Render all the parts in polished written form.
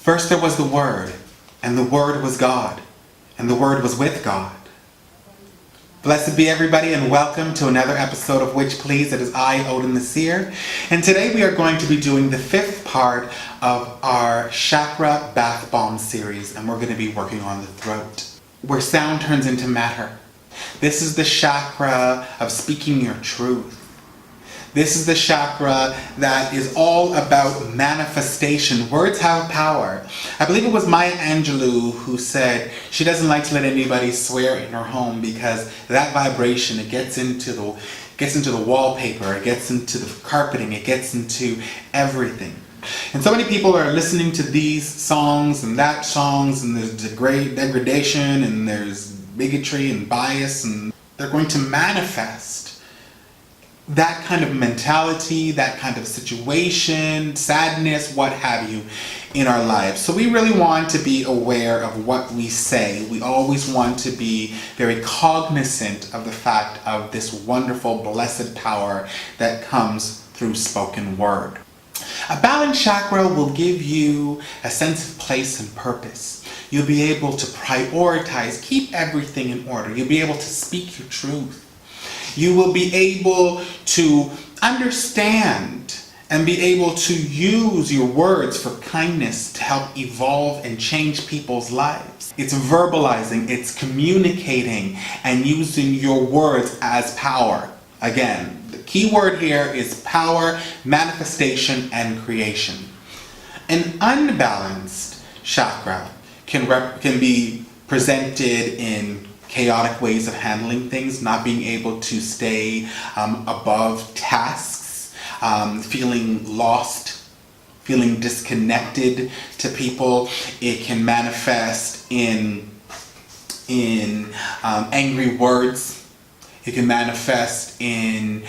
First there was the Word, and the Word was God, and the Word was with God. Blessed be everybody, and welcome to another episode of Which Please. It is I, Odin the Seer, and today we are going to be doing the fifth part of our chakra bath bomb series, and we're going to be working on the throat, where sound turns into matter. This is the chakra of speaking your truth. This is the chakra that is all about manifestation. Words have power. I believe it was Maya Angelou who said she doesn't like to let anybody swear in her home because that vibration, it gets into the wallpaper, it gets into the carpeting, it gets into everything. And so many people are listening to these songs and that songs, and there's degradation and there's bigotry and bias, and they're going to manifest that kind of mentality, that kind of situation, sadness, what have you, in our lives. So we really want to be aware of what we say. We always want to be very cognizant of the fact of this wonderful, blessed power that comes through spoken word. A balanced chakra will give you a sense of place and purpose. You'll be able to prioritize, keep everything in order. You'll be able to speak your truth. You will be able to understand and be able to use your words for kindness to help evolve and change people's lives. It's verbalizing, it's communicating, and using your words as power. Again, the key word here is power, manifestation, and creation. An unbalanced chakra can be presented in chaotic ways of handling things, not being able to stay above tasks, feeling lost, feeling disconnected to people. It can manifest in angry words. It can manifest in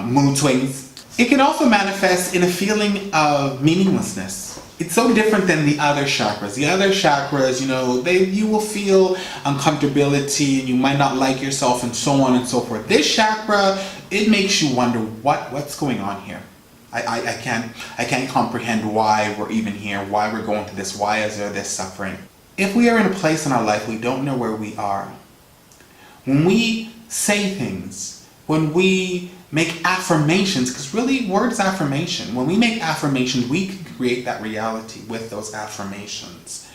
mood swings. It can also manifest in a feeling of meaninglessness. It's so different than the other chakras. The other chakras, you will feel uncomfortability and you might not like yourself and so on and so forth. This chakra, it makes you wonder what's going on here. I can't comprehend why we're even here, why we're going through this, why is there this suffering. If we are in a place in our life we don't know where we are, when we say things, when we make affirmations, because really words affirmation. When we make affirmations, we can create that reality with those affirmations.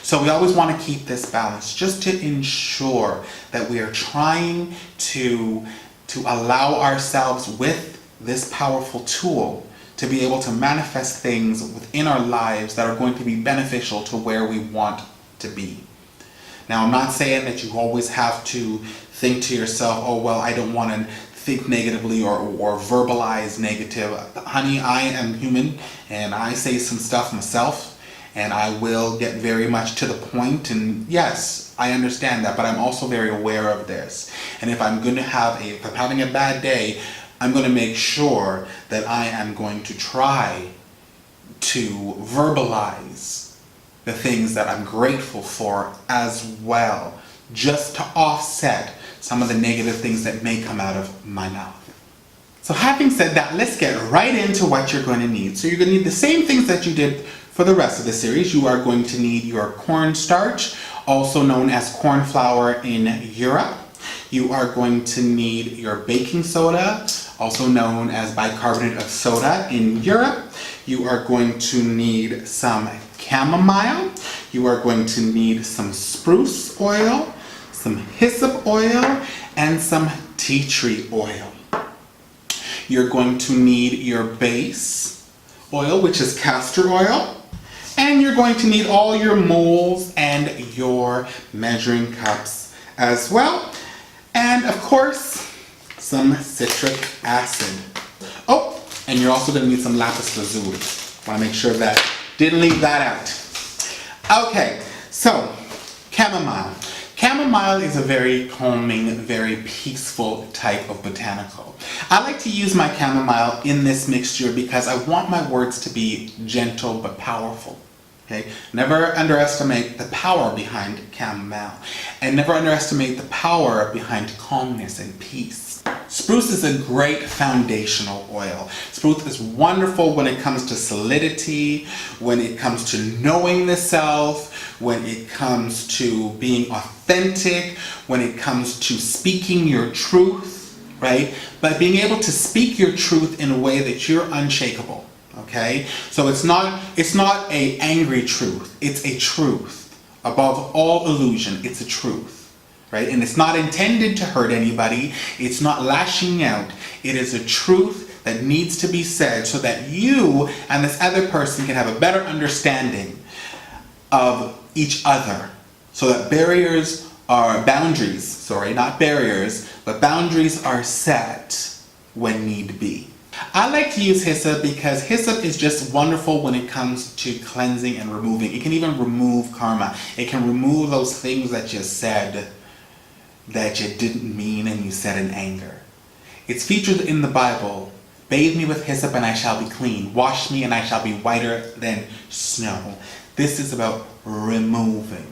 So we always want to keep this balance just to ensure that we are trying to allow ourselves with this powerful tool to be able to manifest things within our lives that are going to be beneficial to where we want to be. Now, I'm not saying that you always have to think to yourself, oh, well, I don't want to think negatively or verbalize negative. Honey, I am human and I say some stuff myself and I will get very much to the point, and yes, I understand that, but I'm also very aware of this. And if I'm having a bad day, I'm going to make sure that I am going to try to verbalize the things that I'm grateful for as well, just to offset some of the negative things that may come out of my mouth. So having said that, let's get right into what you're going to need. So you're going to need the same things that you did for the rest of the series. You are going to need your cornstarch, also known as corn flour in Europe. You are going to need your baking soda, also known as bicarbonate of soda in Europe. You are going to need some chamomile. You are going to need some spruce oil, some hyssop oil, and some tea tree oil. You're going to need your base oil, which is castor oil, and you're going to need all your moles and your measuring cups as well, and of course some citric acid. Oh, and you're also going to need some lapis lazuli. Want to make sure that didn't leave that out. Okay, so chamomile. Chamomile is a very calming, very peaceful type of botanical. I like to use my chamomile in this mixture because I want my words to be gentle but powerful. Okay? Never underestimate the power behind chamomile, and never underestimate the power behind calmness and peace. Spruce is a great foundational oil. Spruce is wonderful when it comes to solidity, when it comes to knowing the self, when it comes to being authentic, when it comes to speaking your truth, right? But being able to speak your truth in a way that you're unshakable, okay? So it's not a angry truth, it's a truth. Above all illusion, it's a truth. Right? And it's not intended to hurt anybody. It's not lashing out. It is a truth that needs to be said so that you and this other person can have a better understanding of each other. So that boundaries are set when need be. I like to use hyssop because hyssop is just wonderful when it comes to cleansing and removing. It can even remove karma. It can remove those things that you said that you didn't mean and you said in anger. It's featured in the Bible. Bathe me with hyssop and I shall be clean. Wash me and I shall be whiter than snow. This is about removing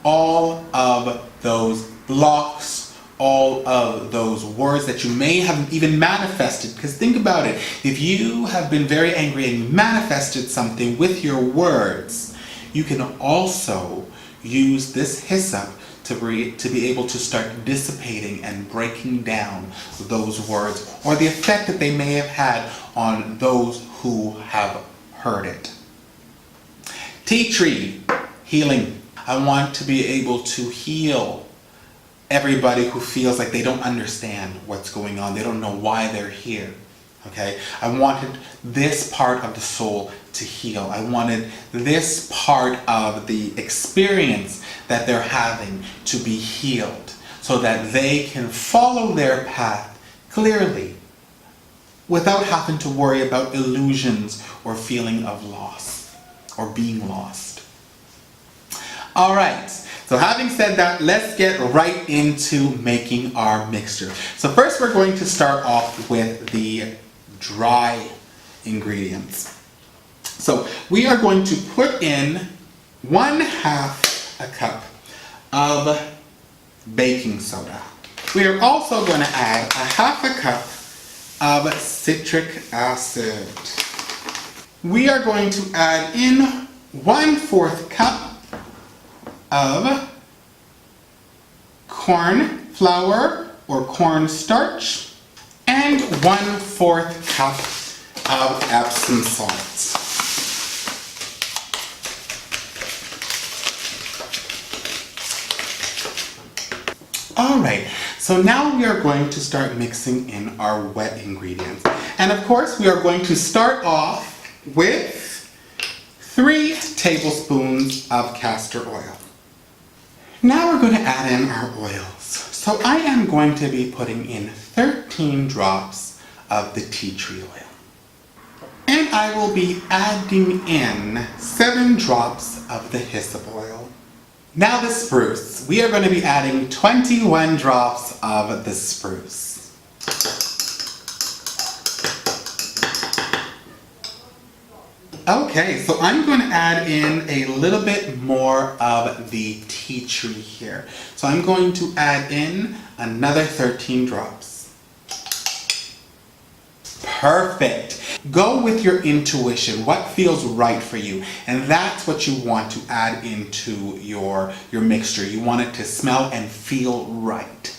all of those blocks, all of those words that you may have even manifested. Because think about it, if you have been very angry and you manifested something with your words, you can also use this hyssop to be able to start dissipating and breaking down those words or the effect that they may have had on those who have heard it. Tea tree, healing. I want to be able to heal everybody who feels like they don't understand what's going on. They don't know why they're here. Okay? I wanted this part of the soul to heal. I wanted this part of the experience that they're having to be healed so that they can follow their path clearly without having to worry about illusions or feeling of loss or being lost. All right. So having said that, let's get right into making our mixture. So first we're going to start off with the dry ingredients. So we are going to put in 1/2 a cup of baking soda. We are also going to add 1/2 cup of citric acid. We are going to add in 1/4 cup of corn flour or corn starch and 1/4 cup of Epsom salt. Alright, so now we are going to start mixing in our wet ingredients. And of course we are going to start off with 3 tablespoons of castor oil. Now we're going to add in our oils. So I am going to be putting in 13 drops of the tea tree oil. And I will be adding in 7 drops of the hyssop oil. Now the spruce. We are going to be adding 21 drops of the spruce. Okay, so I'm going to add in a little bit more of the tea tree here. So I'm going to add in another 13 drops. Perfect. Go with your intuition, what feels right for you, and that's what you want to add into your mixture. You want it to smell and feel right.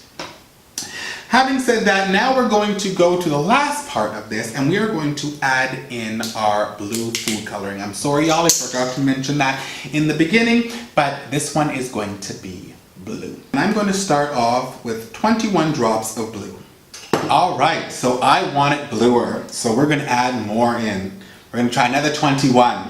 Having said that, now we're going to go to the last part of this, and we are going to add in our blue food coloring. I'm sorry y'all, I forgot to mention that in the beginning, but this one is going to be blue. And I'm going to start off with 21 drops of blue. Alright, so I want it bluer, so we're going to add more in. We're going to try another 21.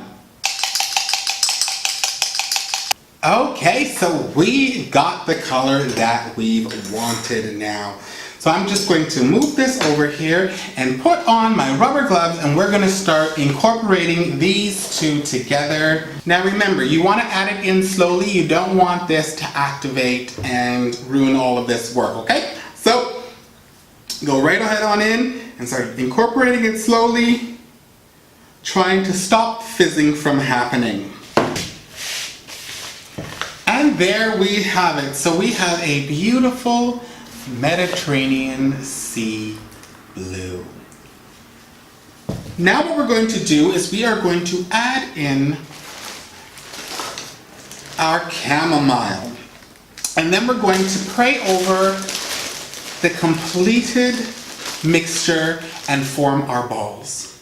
Okay, so we got the color that we've wanted now. So I'm just going to move this over here and put on my rubber gloves, and we're going to start incorporating these two together. Now remember, you want to add it in slowly. You don't want this to activate and ruin all of this work, okay? So go right ahead on in and start incorporating it slowly, trying to stop fizzing from happening. And there we have it. So we have a beautiful Mediterranean Sea Blue. Now what we're going to do is we are going to add in our chamomile. And then we're going to pray over the completed mixture and form our balls.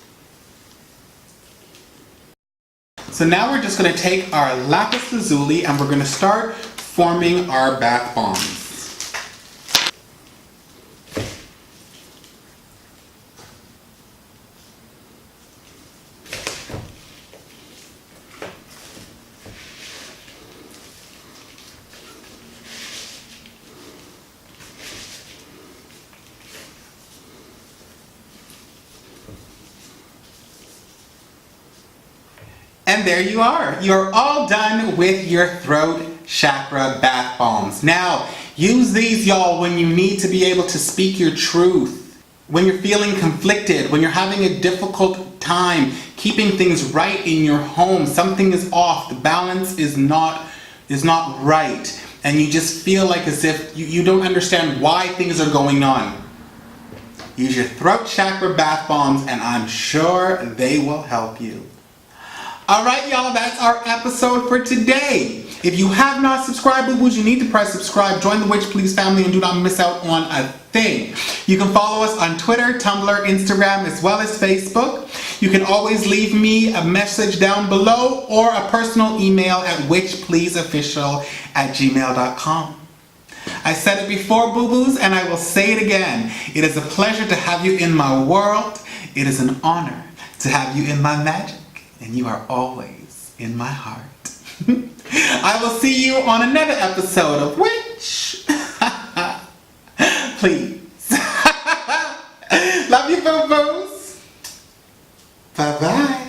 So now we're just going to take our lapis lazuli and we're going to start forming our bath bombs. And there you are. You're all done with your throat chakra bath bombs. Now, use these, y'all, when you need to be able to speak your truth. When you're feeling conflicted, when you're having a difficult time keeping things right in your home, something is off, the balance is not right, and you just feel like as if you don't understand why things are going on. Use your throat chakra bath bombs and I'm sure they will help you. Alright y'all, that's our episode for today. If you have not subscribed, boo-boos, you need to press subscribe, join the Witch Please family, and do not miss out on a thing. You can follow us on Twitter, Tumblr, Instagram, as well as Facebook. You can always leave me a message down below or a personal email at witchpleaseofficial@gmail.com. I said it before, boo-boos, and I will say it again. It is a pleasure to have you in my world. It is an honor to have you in my magic. And you are always in my heart. I will see you on another episode of Witch Please. Love you, boo-boos. Bye-bye.